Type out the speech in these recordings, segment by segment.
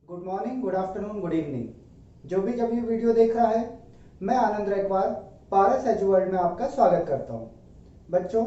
Good morning, good afternoon, good evening. जो भी जब ये वीडियो देख रहा है, मैं आनंद रेगवार पारस एजू वर्ल्ड में आपका स्वागत करता हूँ। बच्चों,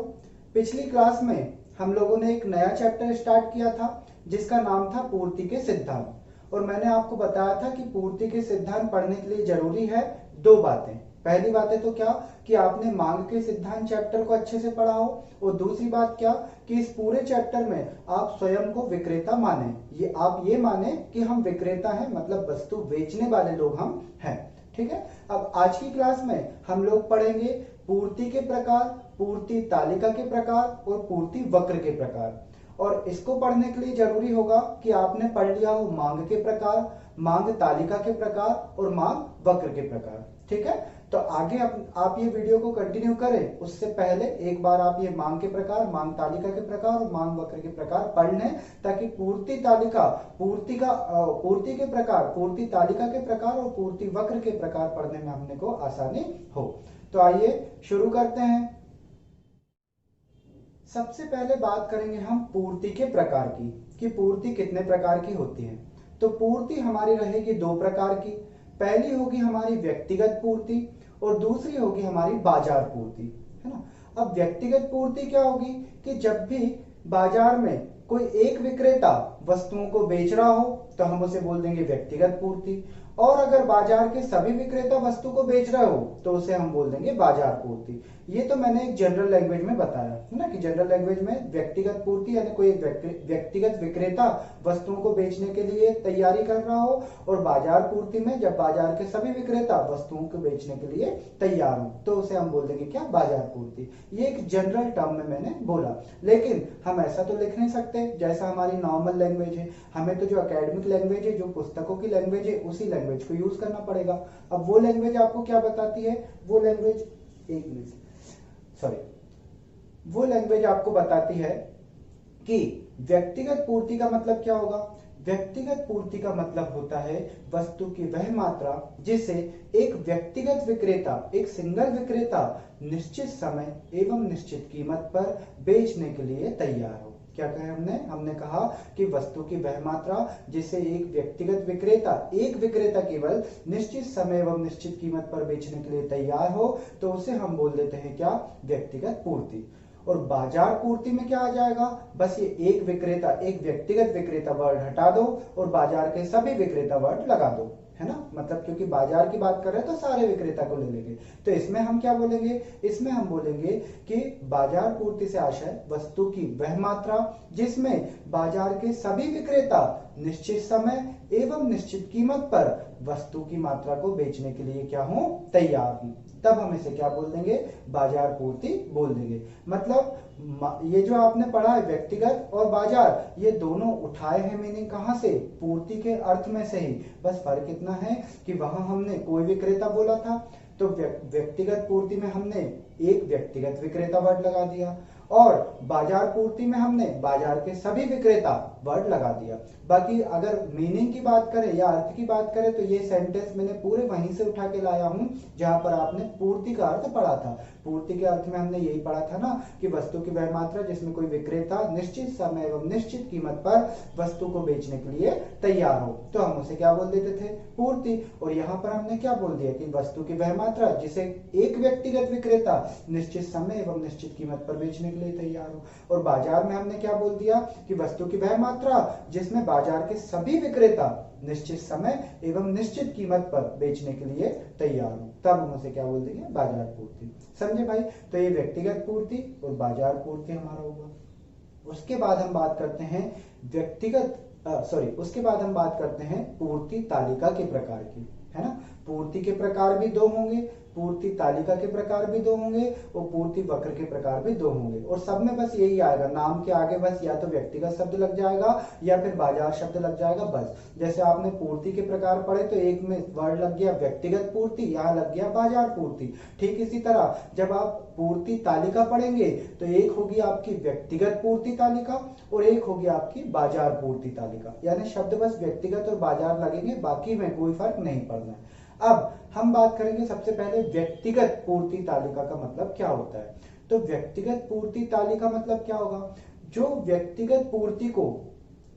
पिछली क्लास में हम लोगों ने एक नया चैप्टर स्टार्ट किया था जिसका नाम था पूर्ति के सिद्धांत। और मैंने आपको बताया था कि पूर्ति के सिद्धांत पढ़ने के लिए जरूरी है दो बातें। पहली बातें तो क्या कि आपने मांग के सिद्धांत चैप्टर को अच्छे से पढ़ा हो, और दूसरी बात क्या कि इस पूरे चैप्टर में आप स्वयं को विक्रेता माने। आप ये माने कि हम विक्रेता हैं, मतलब वस्तु बेचने वाले लोग हम हैं। ठीक है। अब आज की क्लास में हम लोग पढ़ेंगे पूर्ति के प्रकार, पूर्ति तालिका के प्रकार और पूर्ति वक्र के प्रकार। और इसको पढ़ने के लिए जरूरी होगा कि आपने पढ़ लिया हो मांग के प्रकार, मांग तालिका के प्रकार और मांग वक्र के प्रकार। ठीक है। तो आगे आप ये वीडियो को कंटिन्यू करें उससे पहले एक बार आप ये मांग के प्रकार, मांग तालिका के प्रकार और मांग वक्र के प्रकार पढ़ लें, ताकि पूर्ति तालिका, पूर्ति के प्रकार, पूर्ति तालिका के प्रकार और पूर्ति वक्र के प्रकार पढ़ने में हमने को आसानी हो। तो आइए शुरू करते हैं। सबसे पहले बात करेंगे हम पूर्ति के प्रकार की, कि पूर्ति कितने प्रकार की होती है। तो पूर्ति हमारी रहेगी दो प्रकार की। पहली होगी हमारी व्यक्तिगत पूर्ति और दूसरी होगी हमारी बाजार पूर्ति, है ना। अब व्यक्तिगत पूर्ति क्या होगी कि जब भी बाजार में कोई एक विक्रेता वस्तुओं को बेच रहा हो तो हम उसे बोल देंगे व्यक्तिगत पूर्ति, और अगर बाजार के सभी विक्रेता वस्तु को बेच रहे हो तो उसे हम बोल देंगे बाजार पूर्ति। ये तो मैंने एक जनरल लैंग्वेज में बताया है ना, कि जनरल लैंग्वेज में व्यक्तिगत पूर्ति यानी कोई व्यक्तिगत विक्रेता वस्तुओं को बेचने के लिए तैयारी कर रहा हो, और बाजार पूर्ति में जब बाजार के सभी विक्रेता वस्तुओं को बेचने के लिए तैयार हो तो उसे हम बोल देंगे क्या, बाजार पूर्ति। ये एक जनरल टर्म में मैंने बोला, लेकिन हम ऐसा तो लिख नहीं सकते जैसा हमारी नॉर्मल लैंग्वेज है। हमें तो जो एकेडमिक लैंग्वेज है, जो पुस्तकों की लैंग्वेज है, उसी लैंग्वेज को यूज करना पड़ेगा। अब वो लैंग्वेज आपको क्या बताती है, वो लैंग्वेज, एक मिनट, सॉरी, वो लैंग्वेज आपको बताती है कि व्यक्तिगत पूर्ति का मतलब क्या होगा। व्यक्तिगत पूर्ति का मतलब होता है वस्तु की वह मात्रा जिसे एक व्यक्तिगत विक्रेता, एक सिंगल विक्रेता निश्चित समय एवं निश्चित कीमत पर बेचने के लिए तैयार हो। क्या कहा हमने कहा कि वस्तु की वह मात्रा जिसे एक व्यक्तिगत विक्रेता, एक विक्रेता केवल निश्चित समय एवं निश्चित कीमत पर बेचने के लिए तैयार हो तो उसे हम बोल देते हैं क्या, व्यक्तिगत पूर्ति। और बाजार पूर्ति में क्या आ जाएगा, बस ये एक विक्रेता, एक व्यक्तिगत विक्रेता वर्ड हटा दो और बाजार के सभी विक्रेता वर्ड लगा दो, है ना। मतलब क्योंकि बाजार की बात कर रहे हैं तो सारे विक्रेता को ले लेंगे। तो इसमें हम क्या बोलेंगे, इसमें हम बोलेंगे कि बाजार पूर्ति से आशय वस्तु की वह मात्रा जिसमें बाजार के सभी विक्रेता निश्चित समय एवं निश्चित कीमत पर वस्तु की मात्रा को बेचने के लिए क्या हो, तैयार हो, तब हम इसे क्या बोल देंगे, बाजार पूर्ति बोल देंगे। मतलब ये जो आपने पढ़ा है व्यक्तिगत और बाजार, ये दोनों उठाए हैं मीनिंग कहां से, पूर्ति के अर्थ में से ही। बस फर्क इतना है कि वहां हमने कोई विक्रेता बोला था तो व्यक्तिगत पूर्ति में हमने एक व्यक्तिगत विक्रेता वर्ड लगा दिया, और बाजार पूर्ति में हमने बाजार के सभी विक्रेता वर्ड लगा दिया। बाकी अगर मीनिंग की बात करें या अर्थ की बात करें तो ये सेंटेंस मैंने पूरे वहीं से उठा के लाया हूं जहां पर आपने पूर्ति का अर्थ पढ़ा था। पूर्ति के अर्थ में हमने यही पढ़ा था ना कि वस्तु की वह मात्रा जिसमें कोई विक्रेता निश्चित समय एवं निश्चित कीमत पर वस्तु को बेचने के लिए तैयार हो तो हम उसे क्या बोल देते थे, पूर्ति। और यहाँ पर हमने क्या बोल दिया कि वस्तु की वह मात्रा जिसे एक व्यक्तिगत विक्रेता निश्चित समय एवं निश्चित कीमत पर बेचने के लिए तैयार हो। और बाजार में हमने क्या बोल दिया कि वस्तु की वह मात्रा जिसमें बाजार के सभी विक्रेता निश्चित समय एवं निश्चित कीमत पर बेचने के लिए तैयार हो, तब हम उसे क्या बोल देंगे, बाजार पूर्ति। समझे भाई। तो ये व्यक्तिगत पूर्ति और बाजार पूर्ति हमारा होगा। उसके बाद हम बात करते हैं उसके बाद हम बात करते हैं पूर्ति तालिका के प्रकार की, है ना। पूर्ति के प्रकार भी दो होंगे, पूर्ति तालिका के प्रकार भी दो होंगे और पूर्ति वक्र के प्रकार भी दो होंगे। और सब में बस यही आएगा, नाम के आगे बस या तो व्यक्तिगत शब्द लग जाएगा या फिर बाजार शब्द लग जाएगा बस। जैसे आपने पूर्ति के प्रकार पढ़े तो एक में वर्ड लग गया व्यक्तिगत पूर्ति, यहाँ लग गया बाजार पूर्ति। ठीक इसी तरह जब आप पूर्ति तालिका पढ़ेंगे तो एक होगी आपकी व्यक्तिगत पूर्ति तालिका और एक होगी आपकी बाजार पूर्ति तालिका। यानी शब्द बस व्यक्तिगत और बाजार लगेंगे, बाकी में कोई फर्क नहीं पड़ना है। अब हम बात करेंगे सबसे पहले व्यक्तिगत पूर्ति तालिका का मतलब क्या होता है। तो व्यक्तिगत पूर्ति तालिका मतलब क्या होगा, जो व्यक्तिगत पूर्ति को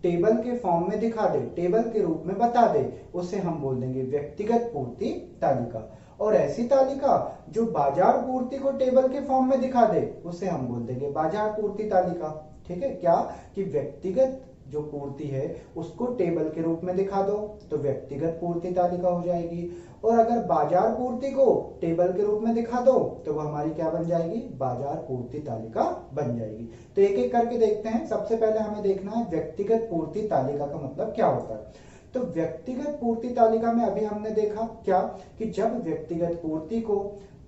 टेबल के फॉर्म में दिखा दे, टेबल के रूप में बता दे, उसे हम बोल देंगे व्यक्तिगत पूर्ति तालिका। और ऐसी तालिका जो बाजार पूर्ति को टेबल के फॉर्म में दिखा दे, उसे हम बोल देंगे बाजार पूर्ति तालिका। ठीक है, क्या कि व्यक्तिगत जो पूर्ति है उसको टेबल के रूप में दिखा दो तो व्यक्तिगत पूर्ति तालिका हो जाएगी, और अगर बाजार पूर्ति को टेबल के रूप में दिखा दो तो वो हमारी क्या बन जाएगी, बाजार पूर्ति तालिका बन जाएगी। तो एक एक करके देखते हैं। सबसे पहले हमें देखना है व्यक्तिगत पूर्ति तालिका का मतलब क्या होता है। तो व्यक्तिगत पूर्ति तालिका में अभी हमने देखा क्या कि जब व्यक्तिगत पूर्ति को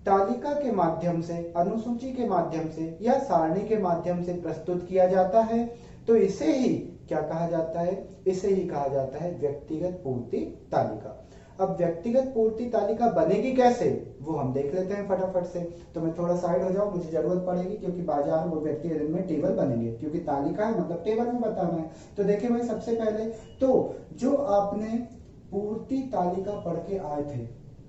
तालिका के माध्यम से, अनुसूची के माध्यम से या सारणी के माध्यम से प्रस्तुत किया जाता है तो इसे ही क्या कहा जाता है, इसे ही कहा जाता है व्यक्तिगत पूर्ति तालिका। अब व्यक्तिगत पूर्ति तालिका बनेगी कैसे वो हम देख लेते हैं फटाफट से। तो मैं थोड़ा साइड हो जाऊं, मुझे जरूरत पड़ेगी क्योंकि बाजार वो व्यक्तिगत में टेबल बनेंगे, क्योंकि तालिका है मतलब टेबल में बताना है। तो देखिए भाई, सबसे पहले तो जो आपने पूर्ति तालिका पढ़ के आए थे,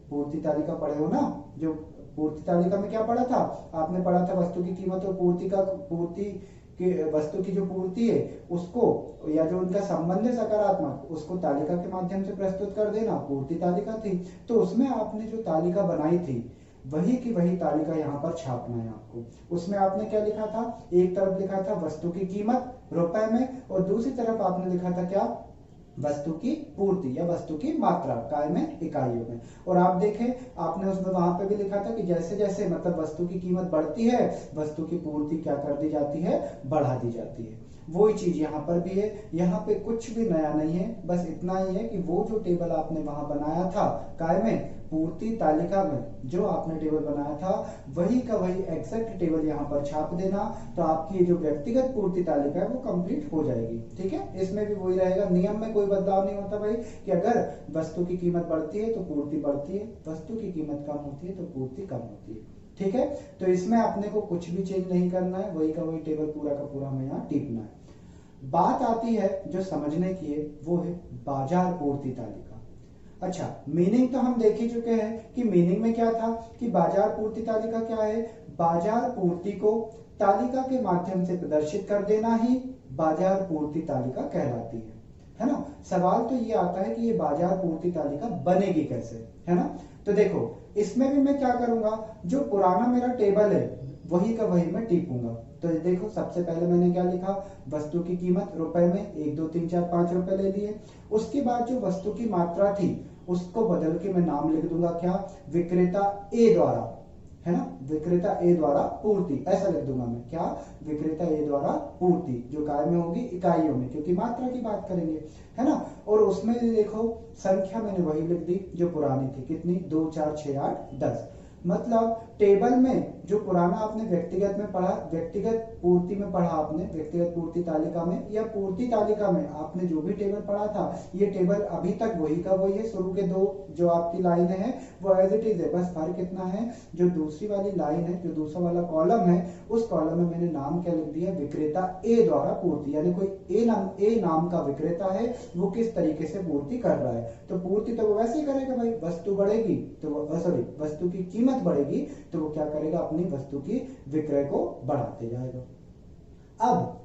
पूर्ति तालिका पढ़े हो ना, जो पूर्ति तालिका में क्या पढ़ा था आपने, पढ़ा था वस्तु की कीमत और पूर्ति कि वस्तु की जो पूर्ति है उसको या जो उनका संबंध है सकारात्मक, उसको तालिका के माध्यम से प्रस्तुत कर देना, पूर्ति तालिका थी। तो उसमें आपने जो तालिका बनाई थी वही की वही तालिका यहाँ पर छापना है आपको। उसमें आपने क्या लिखा था, एक तरफ लिखा था वस्तु की कीमत रुपए में और दूसरी तरफ आपने लिखा था क्या, वस्तु की पूर्ति या वस्तु की मात्रा काय में, इकाइयों में। और आप देखें आपने उसमें वहां पे भी लिखा था कि जैसे जैसे मतलब वस्तु की कीमत बढ़ती है वस्तु की पूर्ति क्या कर दी जाती है, बढ़ा दी जाती है। वही चीज यहाँ पर भी है, यहाँ पे कुछ भी नया नहीं है, बस इतना ही है कि वो जो टेबल आपने वहां बनाया था काय में, पूर्ति तालिका में जो आपने टेबल बनाया था वही का वही एग्जैक्ट टेबल यहाँ पर छाप देना, तो आपकी जो व्यक्तिगत पूर्ति तालिका है वो कंप्लीट हो जाएगी। ठीक है, इसमें भी वही रहेगा, नियम में कोई बदलाव नहीं होता भाई कि अगर वस्तु की कीमत बढ़ती है तो पूर्ति बढ़ती है, वस्तु की कीमत कम होती है तो पूर्ति कम होती है। ठीक है, तो इसमें अपने को कुछ भी चेंज नहीं करना है, वही का वही टेबल पूरा का पूरा हमें यहाँ टिपना है। बात आती है जो समझने की है वो है बाजार पूर्ति तालिका। अच्छा, मीनिंग तो हम देख ही चुके हैं कि मीनिंग में क्या था कि बाजार पूर्ति तालिका क्या है, बाजार पूर्ति को तालिका के माध्यम से प्रदर्शित कर देना ही बाजार पूर्ति तालिका कहलाती है ना। सवाल तो ये आता है कि ये बाजार पूर्ति तालिका बनेगी कैसे, है ना। तो देखो इसमें भी मैं क्या करूंगा, जो पुराना मेरा टेबल है वही का वही मैं टिपूंगा। तो देखो सबसे पहले मैंने क्या लिखा, वस्तु की कीमत रुपए में 1 2 3 4 5 रुपए ले लिए। उसके बाद जो वस्तु की मात्रा थी उसको बदल के मैं नाम लिख दूंगा क्या, विक्रेता ए द्वारा, है ना, विक्रेता ए द्वारा पूर्ति, ऐसा लिख दूंगा मैं क्या, विक्रेता ए द्वारा पूर्ति, जो काय में होगी इकाइयों में, क्योंकि मात्रा की बात करेंगे, है ना। और उसमें देखो संख्या मैंने वही लिख दी जो पुरानी थी, कितनी, 2 4 6 8 10। मतलब टेबल में जो पुराना आपने व्यक्तिगत में पढ़ा, व्यक्तिगत पूर्ति में पढ़ा आपने, व्यक्तिगत पूर्ति तालिका में या पूर्ति तालिका में आपने जो भी टेबल पढ़ा था, ये टेबल अभी तक वही का वही है। शुरू के 2 जो आपकी लाइन है वो एज इट इज है, बस फर्क इतना है जो दूसरी वाली लाइन है, जो दूसरा वाला कॉलम है, उस कॉलम में मैंने नाम क्या लिख दिया, विक्रेता ए द्वारा पूर्ति, यानी कोई ए नाम का विक्रेता है, वो किस तरीके से पूर्ति कर रहा है। तो पूर्ति तो वो वैसे ही करेगा भाई, वस्तु बढ़ेगी तो वस्तु की कीमत बढ़ेगी तो वो क्या करेगा, अपनी वस्तु की विक्रय को बढ़ाते जाएगा। अब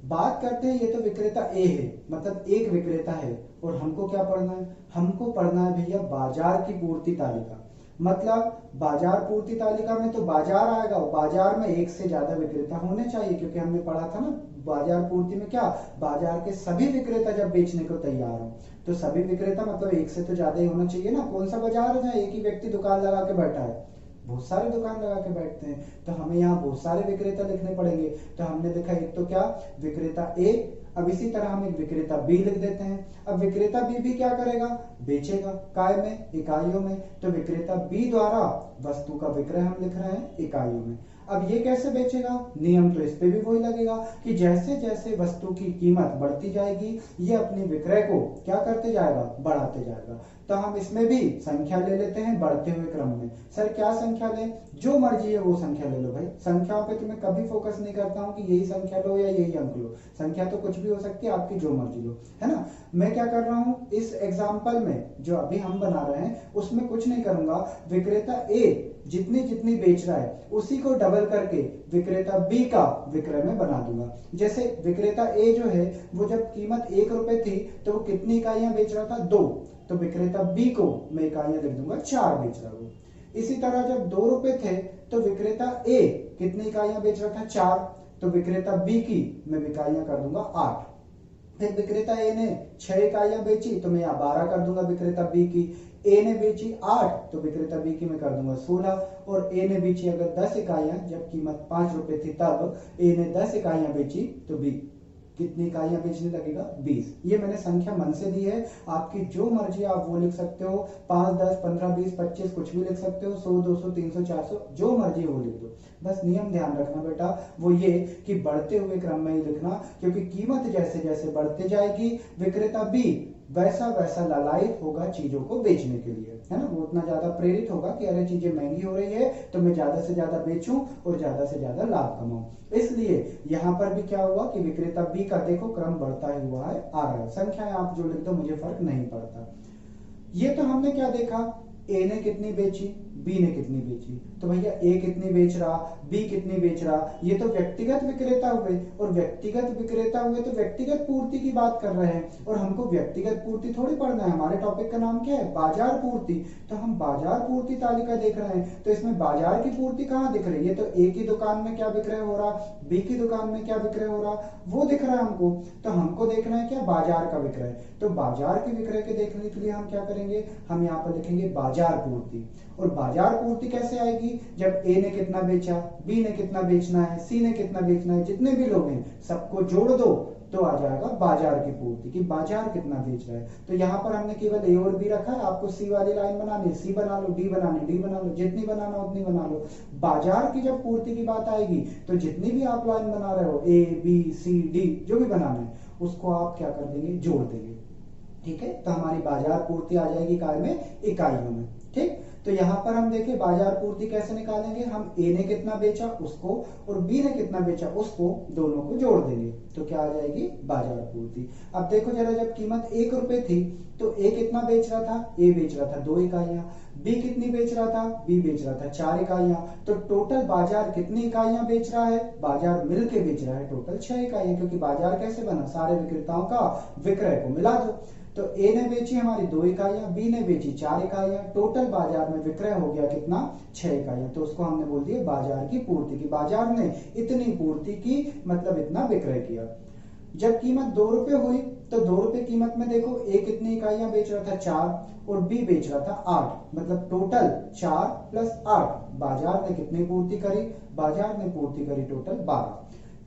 बात करते हैं, ये तो विक्रेता ए है, मतलब एक विक्रेता है, और हमको क्या पढ़ना है, हमको पढ़ना है भैया बाजार की पूर्ति तालिका। मतलब बाजार पूर्ति तालिका में तो बाजार आएगा, बाजार में एक से ज्यादा विक्रेता होने चाहिए, क्योंकि हमने पढ़ा था ना बाजार पूर्ति में क्या, बाजार के सभी विक्रेता जब बेचने को तैयार हो, तो सभी विक्रेता मतलब एक से तो ज्यादा ही होना चाहिए ना। कौन सा बाजार है जहाँ एक ही व्यक्ति दुकान लगा के बैठा है, बहुत सारे दुकान लगा के बैठते हैं, तो हमें यहाँ बहुत सारे विक्रेता लिखने पड़ेंगे। तो हमने लिखा एक तो क्या, विक्रेता ए, अब इसी तरह हम एक विक्रेता बी लिख देते हैं। अब विक्रेता बी भी क्या करेगा, बेचेगा काय में, इकाइयों में, तो विक्रेता बी द्वारा वस्तु का विक्रय हम लिख रहे हैं इकाइयों में। अब ये कैसे बेचेगा, नियम तो इस पे भी वही लगेगा कि जैसे जैसे वस्तु की कीमत बढ़ती जाएगी ये अपने विक्रय को क्या करते जाएगा, बढ़ाते जाएगा। तो हम इसमें भी संख्या ले लेते हैं बढ़ते हुए क्रम में। सर क्या संख्या लें, जो मर्जी है वो संख्या ले लो भाई, संख्याओं पे तो मैं कभी फोकस नहीं करता हूँ कि यही संख्या लो या यही अंक लो, संख्या तो कुछ भी हो सकती है, आपकी जो मर्जी लो, है ना। मैं क्या कर रहा हूँ, इस एग्जाम्पल में जो अभी हम बना रहे हैं उसमें कुछ नहीं करूंगा, विक्रेता ए जितनी जितनी बेच रहा है उसी को डबल करके विक्रेता बी का विक्रय में बना दूंगा। जैसे विक्रेता ए जो है वो जब कीमत 1 रुपए थी तो वो कितनी इकाइयां बेच रहा था, 2, तो विक्रेता बी को मैं इकाइयां लिख दूंगा 4 बेच रहा हूं। इसी तरह जब 2 रुपए थे तो विक्रेता ए कितनी इकाइयां बेच रहा था, 4, तो विक्रेता बी की मैं इकाइयां कर दूंगा 8। फिर विक्रेता ए ने 6 इकाइयां बेची तो मैं यहाँ 12 कर दूंगा विक्रेता बी की। ए ने बेची 8 तो विक्रेता बी की मैं कर दूंगा 16। और ए ने बेची अगर 10 इकाइयां, जब कीमत 5 रुपए थी तब ए ने 10 इकाइयां बेची तो बी कितनी इकाइयां बेचने लगेगा, 20। ये मैंने संख्या मन से दी है, आपकी जो मर्जी आप वो लिख सकते हो, 5, 10, 15, 20, 25 कुछ भी लिख सकते हो, 100, 200, 300, 400 जो मर्जी वो लिख दो। बस नियम ध्यान रखना बेटा वो ये कि बढ़ते हुए क्रम में ही लिखना, क्योंकि कीमत जैसे जैसे बढ़ते जाएगी विक्रेता बी वैसा वैसा लालायित होगा चीजों को बेचने के लिए, है ना। वो उतना ज्यादा प्रेरित होगा कि अरे चीजें महंगी हो रही है तो मैं ज्यादा से ज्यादा बेचूं और ज्यादा से ज्यादा लाभ कमाऊं। इसलिए यहां पर भी क्या हुआ कि विक्रेता बी का देखो क्रम बढ़ता ही हुआ है, आ रहा है। संख्याएं आप जो लिख दो मुझे फर्क नहीं पड़ता। ये तो हमने क्या देखा, ए ने कितनी बेची, बी ने कितनी बेची। तो भैया ए कितनी बेच रहा, बी कितनी बेच रहा, ये तो व्यक्तिगत विक्रेता हुए, और व्यक्तिगत विक्रेता हुए तो व्यक्तिगत पूर्ति की बात कर रहे हैं, और हमको व्यक्तिगत पूर्ति थोड़ी पढ़ना है। हमारे टॉपिक का नाम क्या है, बाजार पूर्ति। तो हम बाजार पूर्ति तालिका देख रहे हैं, तो इसमें बाजार की पूर्ति कहाँ दिख रही है, तो ए की दुकान में क्या विक्रय हो रहा, बी की दुकान में क्या विक्रय हो रहा, वो दिख रहा है हमको। तो हमको देखना है क्या, बाजार का विक्रय। तो बाजार के विक्रय के देखने के लिए हम क्या करेंगे, हम यहाँ पर लिखेंगे बाजार पूर्ति। और बाजार पूर्ति कैसे आएगी, जब ए ने कितना बेचा, बी ने कितना बेचना है, सी ने कितना बेचना है, जितने भी लोग हैं सबको जोड़ दो तो आ जाएगा बाजार की पूर्ति, कि बाजार कितना बेच रहा है। तो यहाँ पर हमने केवल ए और बी रखा है, आपको सी वाली लाइन बनानी है, सी बना लो, डी बनानी, डी बना लो, जितनी बनाना उतनी बना लो। बाजार की जब पूर्ति की बात आएगी तो जितनी भी आप लाइन बना रहे हो, ए बी सी डी जो भी बनाना है उसको आप क्या कर देंगे, जोड़ देंगे। ठीक है, तो हमारी बाजार पूर्ति आ जाएगी काय में, इकाइयों में। ठीक, तो यहां पर हम देखें बाजार पूर्ति कैसे निकालेंगे, हम ए ने कितना बेचा उसको और बी ने कितना बेचा उसको, दोनों को जोड़ देंगे तो क्या आ जाएगी, बाजार पूर्ति। अब देखो जरा, जब कीमत 1 रुपए थी तो ए कितना बेच रहा था, ए बेच रहा था 2 इकाइयां, बी कितनी बेच रहा था, बी बेच रहा था 4 इकाइयां। तो टोटल बाजार कितनी इकाइयां बेच रहा है, बाजार मिलके बेच रहा है टोटल 6 इकाइयां, क्योंकि बाजार कैसे बना, सारे विक्रेताओं का विक्रय को मिला दो। तो ए ने बेची हमारी 2 इकाइयां, बी ने बेची 4 इकाइयां, टोटल बाजार में विक्रय हो गया कितना, 6 इकाइयां। तो उसको हमने बोल दिया बाजार की पूर्ति की, बाजार ने इतनी पूर्ति की मतलब इतना विक्रय किया। जब कीमत 2 रुपए हुई तो 2 रुपए कीमत में देखो ए कितनी इकाइयां बेच रहा था, 4, और बी बेच रहा था 8, मतलब टोटल 4 प्लस 8, बाजार ने कितनी पूर्ति करी, बाजार ने पूर्ति करी टोटल 12।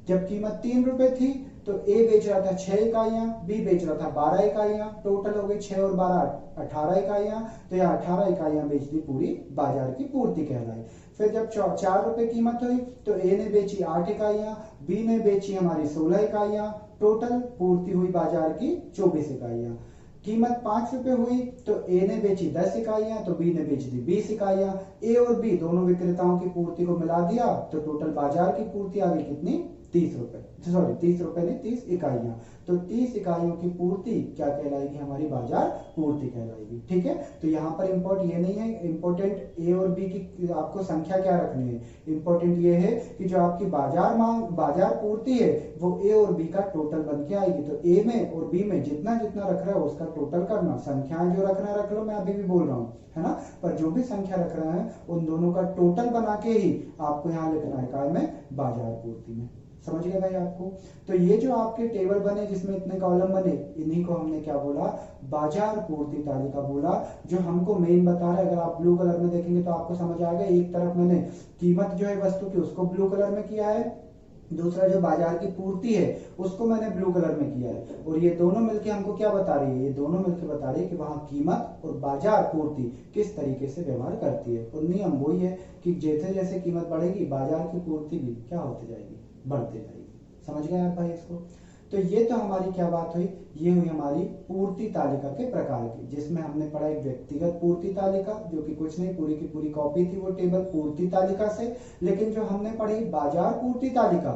जब कीमत 3 रुपए थी तो ए बेच रहा था 6 इकाइयां, बी बेच रहा था 12 इकाइयां, टोटल हो गई 6 और 12 18 इकाइयां। तो यह 18 इकाइयां बेच दी, पूरी बाजार की पूर्ति कहलाई। फिर जब 4 रुपए कीमत हुई तो ए ने बेची 8 इकाइयां, बी ने बेची हमारी 16 इकाइयां, टोटल पूर्ति हुई बाजार की 24 इकाइयां। कीमत 5 रुपए हुई तो ए ने बेची 10 इकाइयां तो बी ने बेच दी 20 इकाइयां। ए और बी दोनों विक्रेताओं की पूर्ति को मिला दिया तो टोटल बाजार की पूर्ति आ गई कितनी, 30 रुपए, सॉरी 30 रुपए नहीं 30 इकाइयां। तो 30 इकाइयों की पूर्ति क्या कहलाएगी, हमारी बाजार पूर्ति कहलाएगी। ठीक है, तो यहाँ पर इंपॉर्टेंट ये नहीं है, इंपॉर्टेंट ए और बी की आपको संख्या क्या रखनी है, इंपॉर्टेंट ये है कि जो आपकी बाजार मांग, बाजार पूर्ति है वो ए और बी का टोटल बन के आएगी। तो ए में और बी में जितना जितना रख रहा है उसका टोटल करना, संख्याएं जो रखना रख लो, मैं अभी भी बोल रहा हूँ, है ना। पर जो भी संख्या रख रहे हैं उन दोनों का टोटल बना के ही आपको यहाँ लिखना है काय में, बाजार पूर्ति में। समझ गए भाई आपको। तो ये जो आपके टेबल बने जिसमें इतने कॉलम बने, इन्हीं को हमने क्या बोला, बाजार पूर्ति तालिका बोला, जो हमको मेन बता रहा है। अगर आप ब्लू कलर में देखेंगे तो आपको समझ आएगा, एक तरफ मैंने कीमत जो है वस्तु की उसको ब्लू कलर में किया है, दूसरा जो बाजार की पूर्ति है उसको मैंने ब्लू कलर में किया है, और ये दोनों मिलके हमको क्या बता रही है, ये दोनों मिलके बता रही है कि वहां कीमत और बाजार पूर्ति किस तरीके से व्यवहार करती है। और नियम वही है कि जैसे जैसे कीमत बढ़ेगी बाजार की पूर्ति भी क्या होती जाएगी, बढ़ते जाएगी। समझ गए आप भाई इसको। तो ये तो हमारी क्या बात हुई, ये हुई हमारी पूर्ति तालिका के प्रकार की, जिसमें हमने पढ़ा एक व्यक्तिगत पूर्ति तालिका जो कि कुछ नहीं, पूरी की पूरी कॉपी थी वो टेबल पूर्ति तालिका से। लेकिन जो हमने पढ़ी बाजार पूर्ति तालिका,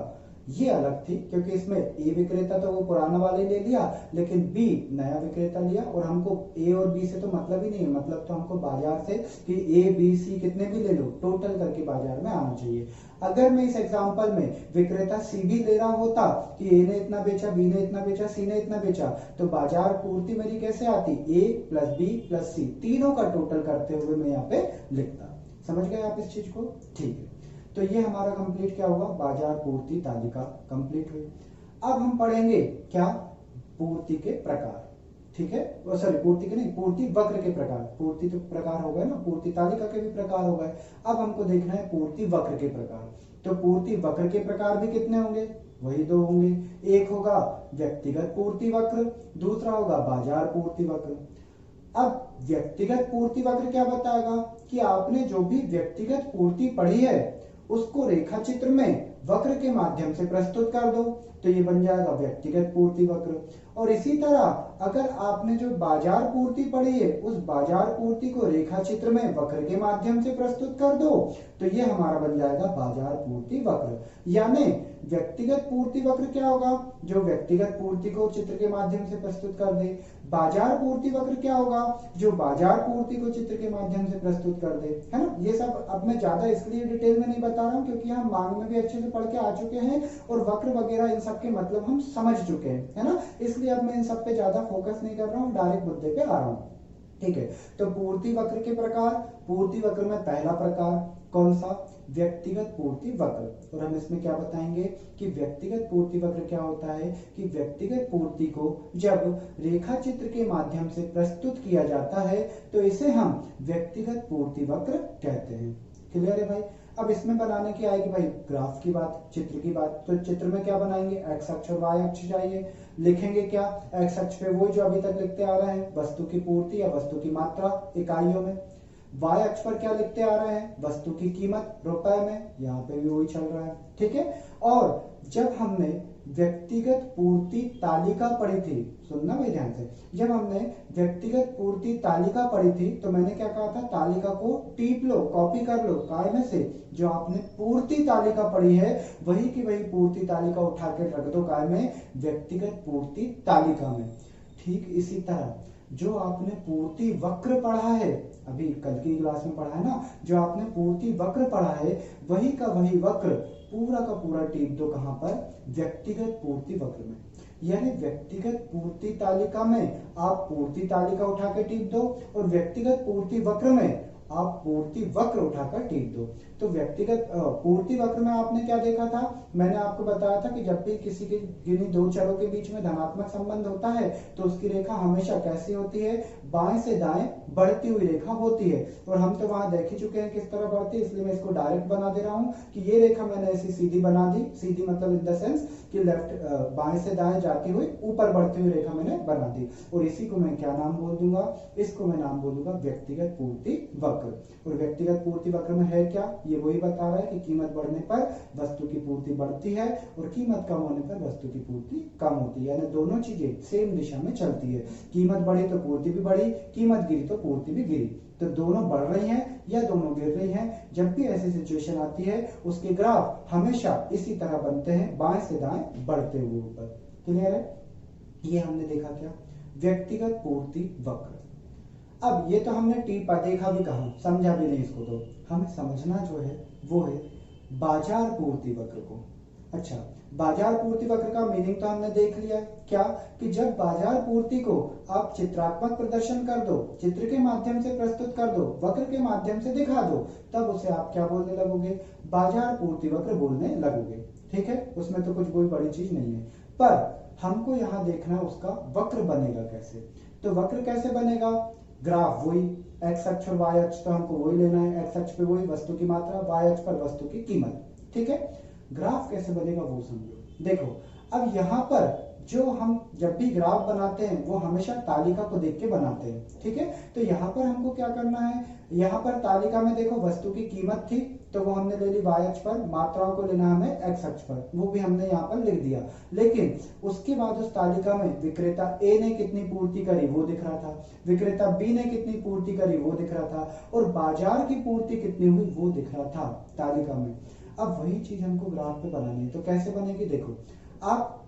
ये अलग थी क्योंकि इसमें ए विक्रेता तो वो पुराना वाला ही ले लिया, लेकिन बी नया विक्रेता लिया, और हमको ए और बी से तो मतलब ही नहीं है, मतलब तो हमको बाजार से कि ए बी सी कितने भी ले लो, टोटल करके बाजार में आना चाहिए। अगर मैं इस एग्जांपल में विक्रेता सी भी ले रहा होता कि ए ने इतना बेचा, बी ने इतना बेचा, सी ने इतना बेचा, तो बाजार पूर्ति मेरी कैसे आती, ए प्लस बी प्लस सी, तीनों का टोटल करते हुए मैं यहाँ पे लिखता। समझ गए आप इस चीज को? ठीक है, तो ये हमारा कंप्लीट क्या हुआ, बाजार पूर्ति तालिका कंप्लीट हुई। अब हम पढ़ेंगे क्या, पूर्ति के प्रकार। ठीक है, सॉरी पूर्ति के नहीं, पूर्ति वक्र के प्रकार। पूर्ति तो प्रकार हो गए ना, पूर्ति तालिका के भी प्रकार हो गए। अब हमको देखना है पूर्ति वक्र के प्रकार। तो पूर्ति वक्र के प्रकार भी कितने होंगे, वही दो होंगे। एक होगा व्यक्तिगत पूर्ति वक्र, दूसरा होगा बाजार पूर्ति वक्र। अब व्यक्तिगत पूर्ति वक्र क्या बताएगा कि आपने जो भी व्यक्तिगत पूर्ति पढ़ी है उसको रेखा चित्र में वक्र के माध्यम से प्रस्तुत कर दो, तो ये बन जाएगा व्यक्तिगत पूर्ति वक्र। और इसी तरह अगर आपने जो बाजार पूर्ति पढ़ी है उस बाजार पूर्ति को रेखा चित्र में वक्र के माध्यम से प्रस्तुत कर दो, तो ये हमारा बन जाएगा बाजार पूर्ति वक्र। यानी व्यक्तिगत पूर्ति वक्र क्या होगा, जो व्यक्तिगत पूर्ति को चित्र के माध्यम से प्रस्तुत कर दे। बाजार पूर्ति वक्र क्या होगा, जो बाजार पूर्ति को चित्र के माध्यम से प्रस्तुत कर दे, है ना। ये सब अब मैं ज्यादा इसलिए डिटेल में नहीं बता रहा हूँ क्योंकि हम मांग में भी अच्छे से पढ़ के आ चुके हैं और वक्र वगैरह इन सब के मतलब हम समझ चुके हैं, है ना। इसलिए अब मैं इन सब पे ज्यादा फोकस नहीं कर रहा हूँ, डायरेक्ट मुद्दे पे आ रहा हूँ। ठीक है, तो पूर्ति वक्र के प्रकार। पूर्ति वक्र में पहला प्रकार कौन सा, व्यक्तिगत पूर्ति वक्र। और हम इसमें क्या बताएंगे कि व्यक्तिगत पूर्ति वक्र क्या होता है कि व्यक्तिगत पूर्ति को जब रेखा चित्र के माध्यम से प्रस्तुत किया जाता है तो इसे हम व्यक्तिगत पूर्ति वक्र कहते हैं। क्लियर है भाई। अब इसमें बनाने की आएगी भाई ग्राफ की बात, चित्र की बात। तो चित्र में क्या बनाएंगे, एक्स अक्ष और वाई अक्ष चाहिए। लिखेंगे क्या, एक्स अक्ष पे वही जो अभी तक लिखते आ रहे हैं, वस्तु की पूर्ति या वस्तु की मात्रा इकाइयों में। वाई अक्ष पर क्या लिखते आ रहे हैं, वस्तु की कीमत रुपए में, यहाँ पे भी वही चल रहा है। ठीक है, और जब हमने व्यक्तिगत पूर्ति तालिका पढ़ी थी, सुनना भाई ध्यान से, जब हमने व्यक्तिगत पूर्ति तालिका पढ़ी थी तो मैंने क्या कहा था, तालिका को टीप लो, कॉपी कर लो काय में से, जो आपने पूर्ति तालिका पढ़ी है वही की वही पूर्ति तालिका उठा के रख दो काय में, व्यक्तिगत पूर्ति तालिका में। ठीक इसी तरह जो आपने पूर्ति वक्र पढ़ा है, अभी कल की क्लास में पढ़ा है ना, जो आपने पूर्ति वक्र पढ़ा है वही का वही वक्र पूरा का पूरा टीप दो कहां पर, व्यक्तिगत पूर्ति वक्र में। यानी व्यक्तिगत पूर्ति तालिका में आप पूर्ति तालिका उठा के टीप दो और व्यक्तिगत पूर्ति वक्र में आप पूर्ति वक्र उठाकर टीप दो। तो व्यक्तिगत पूर्ति वक्र में आपने क्या देखा था, मैंने आपको बताया था कि जब भी किसी के किन्हीं दो चरों के बीच में धनात्मक संबंध होता है तो उसकी रेखा हमेशा कैसी होती है, बाएं से दाएं बढ़ती हुई रेखा होती है। और हम तो वहां देख ही चुके हैं किस तरह बढ़ती है, इसलिए मैं इसको डायरेक्ट बना दे रहा हूँ कि ये रेखा मैंने ऐसी सीधी बना दी, सीधी मतलब इन द सेंस कि लेफ्ट बाएं से दाएं जाती हुई ऊपर बढ़ती हुई रेखा मैंने बना दी। और इसी को मैं क्या नाम बोल दूंगा, इसको मैं नाम बोल दूंगा व्यक्तिगत पूर्ति वक्र। और व्यक्तिगत पूर्ति वक्र में है क्या, ये वही बता रहा है कि कीमत बढ़ने पर वस्तु की पूर्ति बढ़ती है और कीमत कम होने पर वस्तु की पूर्ति कम होती है। यानी दोनों चीजें सेम दिशा में चलती है, कीमत बढ़ी तो पूर्ति भी बढ़ी, कीमत गिरी तो पूर्ति भी गिरी। तो दोनों बढ़ रही हैं या दोनों गिर रही हैं। जब भी ऐसी सिचुएशन आती है उसके ग्राफ हमेशा इसी तरह बनते हैं, बाएं से दाएं बढ़ते हुए ऊपर। क्लियर है, ये हमने देखा क्या, व्यक्तिगत पूर्ति वक्र। अब ये तो हमने टीपा देखा भी कहा, समझा भी नहीं इसको, तो हमें समझना जो है वो है बाजार पूर्ति वक्र को। अच्छा, बाजार पूर्ति वक्र का मीनिंग तो हमने देख लिया क्या, कि जब बाजार पूर्ति को आप चित्रात्मक प्रदर्शन कर दो, चित्र के माध्यम से प्रस्तुत कर दो, वक्र के माध्यम से दिखा दो, तब उसे आप क्या बोलने लगोगे, बाजार पूर्ति वक्र बोलने लगोगे। ठीक है, उसमें तो कुछ कोई बड़ी चीज नहीं है, पर हमको यहाँ देखना है उसका वक्र बनेगा कैसे। तो वक्र कैसे बनेगा, ग्राफ वही, एक्स अक्ष और वाई अक्ष तो हमको वही लेना है, एक्स अक्ष पे वही वस्तु की मात्रा, वाई अक्ष पर वस्तु की कीमत। ठीक है, ग्राफ कैसे बनेगा वो समझो। देखो अब यहाँ पर जो हम जब भी ग्राफ बनाते हैं वो हमेशा तालिका को देख के बनाते हैं। ठीक है, तो यहाँ पर हमको क्या करना है, यहाँ पर तालिका में देखो वस्तु की कीमत थी तो वो हमने ले ली वाई अक्ष पर, मात्राओं को लेना हमें एक्स अक्ष पर, वो भी हमने यहाँ पर लिख दिया। लेकिन उसके बाद उस तालिका में विक्रेता ए ने कितनी पूर्ति करी वो दिख रहा था, विक्रेता बी ने कितनी पूर्ति करी वो दिख रहा था, और बाजार की पूर्ति कितनी हुई वो दिख रहा था तालिका में। अब वही चीज हमको ग्राफ पे बनानी है, तो कैसे बनेगी देखो, आप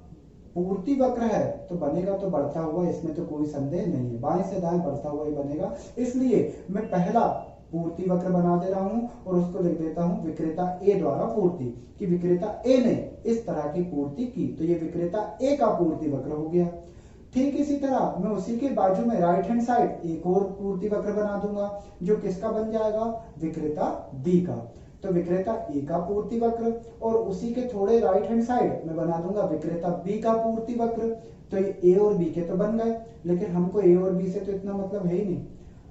पूर्ति वक्र है तो बनेगा तो बढ़ता हुआ, इसमें तो कोई संदेह नहीं है, बाएं से दाएं बढ़ता हुआ ही बनेगा। इसलिए मैं पहला पूर्ति वक्र बना दे रहा हूं और उसको लिख देता हूं विक्रेता ए द्वारा पूर्ति, कि विक्रेता ए ने इस तरह की पूर्ति की, तो ये विक्रेता ए का पूर्ति वक्र हो गया। ठीक इसी तरह मैं उसी के बाजू में राइट हैंड साइड एक और पूर्ति वक्र बना दूंगा, जो किसका बन जाएगा, विक्रेता बी का। तो विक्रेता ए का पूर्ति वक्र, और उसी के थोड़े राइट हैंड साइड में बना दूंगा विक्रेता बी का पूर्ति वक्र। तो ये ए और बी के तो बन गए, लेकिन हमको ए और बी से तो इतना मतलब है ही नहीं,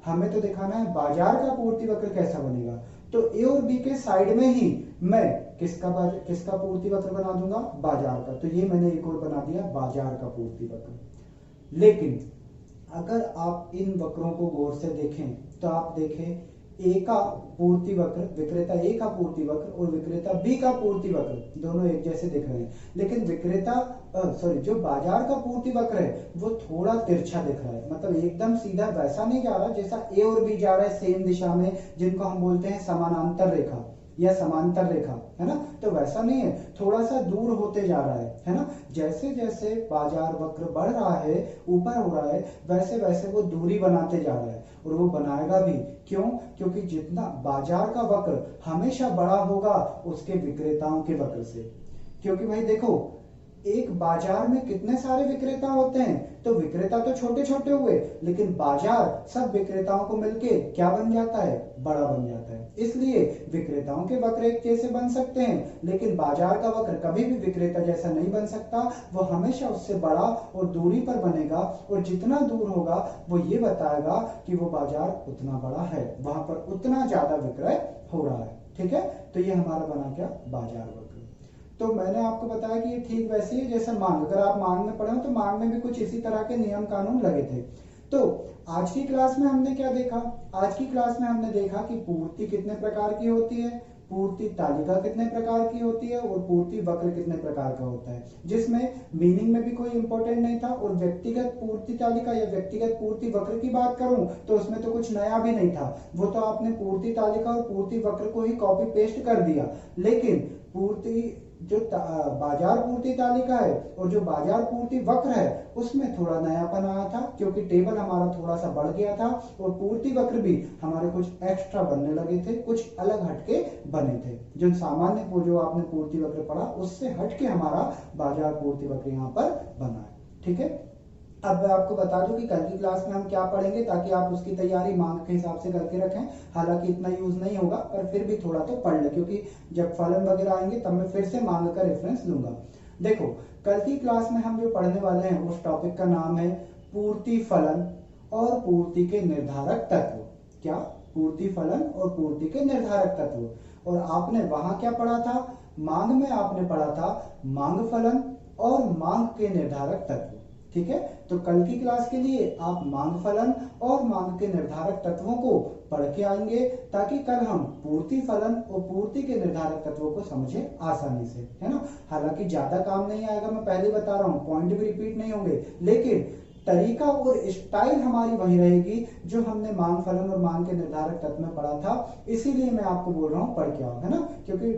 हमें तो दिखाना है बाजार का पूर्ति वक्र कैसा बनेगा। तो ए और बी के साइड में ही मैं किसका पूर्ति वक्र बना दूंगा, बाजार का। तो ये मैंने एक और बना दिया बाजार का पूर्ति वक्र। लेकिन अगर आप इन वक्रों को गौर से देखें तो आप देखें ए का पूर्ति वक्र, विक्रेता ए का पूर्ति वक्र और विक्रेता बी का पूर्ति वक्र दोनों एक जैसे दिख रहे हैं, लेकिन जो बाजार का पूर्ति वक्र है वो थोड़ा तिरछा दिख रहा है, मतलब एकदम सीधा वैसा नहीं जा रहा जैसा ए और बी जा रहा है सेम दिशा में, जिनको हम बोलते हैं समानांतर रेखा या समांतर रेखा, है ना। तो वैसा नहीं है, थोड़ा सा दूर होते जा रहा है ना। जैसे जैसे बाजार वक्र बढ़ रहा है, ऊपर हो रहा है, वैसे वैसे वो दूरी बनाते जा रहा है, और वो बनाएगा भी। क्यों? क्योंकि जितना बाजार का वक्र हमेशा बड़ा होगा उसके विक्रेताओं के वक्र से। क्योंकि भाई देखो, एक बाजार में कितने सारे विक्रेता होते हैं, तो विक्रेता तो छोटे छोटे हुए, लेकिन बाजार सब विक्रेताओं को मिलके क्या बन जाता है, बड़ा बन जाता है। इसलिए विक्रेताओं के वक्र एक जैसे बन सकते हैं, लेकिन बाजार का वक्र कभी भी विक्रेता जैसा नहीं बन सकता, वो हमेशा उससे बड़ा और दूरी पर बनेगा, और जितना दूर होगा वो ये बताएगा कि वो बाजार उतना बड़ा है, वहां पर उतना ज्यादा विक्रय हो रहा है। ठीक है, तो ये हमारा बना क्या, बाजार वक्र। तो मैंने आपको बताया कि ये ठीक वैसे ही जैसे मांग, अगर आप मांग में पढ़े हो तो मांग में भी कुछ इसी तरह के नियम कानून लगे थे। तो आज की क्लास में हमने क्या देखा, आज की क्लास में हमने देखा कि पूर्ति कितने प्रकार की होती है, पूर्ति तालिका कितने प्रकार की होती है, और पूर्ति वक्र कितने प्रकार का होता है, जिसमें मीनिंग में भी कोई इंपॉर्टेंट नहीं था। और व्यक्तिगत पूर्ति तालिका या व्यक्तिगत पूर्ति वक्र की बात करूं तो उसमें तो कुछ नया भी नहीं था, वो तो आपने पूर्ति तालिका और पूर्ति वक्र को ही कॉपी पेस्ट कर दिया। लेकिन पूर्ति जो बाजार पूर्ति तालिका है और जो बाजार पूर्ति वक्र है उसमें थोड़ा नयापन आया था, क्योंकि टेबल हमारा थोड़ा सा बढ़ गया था, और पूर्ति वक्र भी हमारे कुछ एक्स्ट्रा बनने लगे थे, कुछ अलग हटके बने थे। जो सामान्य जो आपने पूर्ति वक्र पढ़ा उससे हटके हमारा बाजार पूर्ति वक्र यहाँ पर बना है। ठीक है, अब मैं आपको बता दूं कि कल की क्लास में हम क्या पढ़ेंगे, ताकि आप उसकी तैयारी मांग के हिसाब से करके रखें। हालांकि इतना यूज नहीं होगा, पर फिर भी थोड़ा तो पढ़ ले, क्योंकि जब फलन वगैरह आएंगे तब मैं फिर से मांग का रेफरेंस लूंगा। देखो, कल की क्लास में हम जो पढ़ने वाले हैं उस टॉपिक का नाम है पूर्ति फलन और पूर्ति के निर्धारक तत्व। क्या? पूर्ति फलन और पूर्ति के निर्धारक तत्व। और आपने वहां क्या पढ़ा था, मांग में आपने पढ़ा था मांग फलन और मांग के निर्धारक तत्व। ठीक है, तो कल की क्लास के लिए आप मांग फलन और मांग के निर्धारक तत्वों को पढ़ के आएंगे, ताकि कल हम पूर्ति फलन और पूर्ति के निर्धारक तत्वों को समझे आसानी से, है ना। हालांकि ज्यादा काम नहीं आएगा, मैं पहले बता रहा हूँ, पॉइंट भी रिपीट नहीं होंगे, लेकिन तरीका और स्टाइल हमारी वही रहेगी जो हमने मांग फलन और मांग के निर्धारक तत्व में पढ़ा था। इसीलिए मैं आपको बोल रहा हूँ पढ़ के आओ, है ना, क्योंकि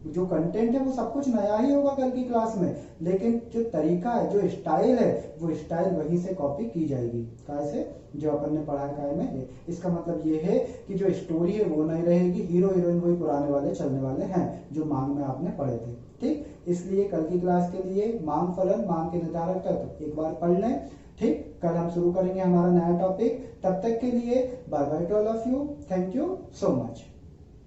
जो कंटेंट है वो सब कुछ नया ही होगा कल की क्लास में, लेकिन जो तरीका है, जो स्टाइल है, वो स्टाइल वहीं से कॉपी की जाएगी। कैसे? जो अपन ने पढ़ा है में। इसका मतलब ये है कि जो स्टोरी है वो नहीं रहेगी, हीरो हीरोइन वही पुराने वाले चलने वाले हैं जो मांग में आपने पढ़े थे। ठीक, इसलिए कल की क्लास के लिए मांग फलन, मांग के निर्धारक तत्व एक बार पढ़ लें। ठीक, कल हम शुरू करेंगे हमारा नया टॉपिक। तब तक के लिए bye bye to all of you, thank you so much.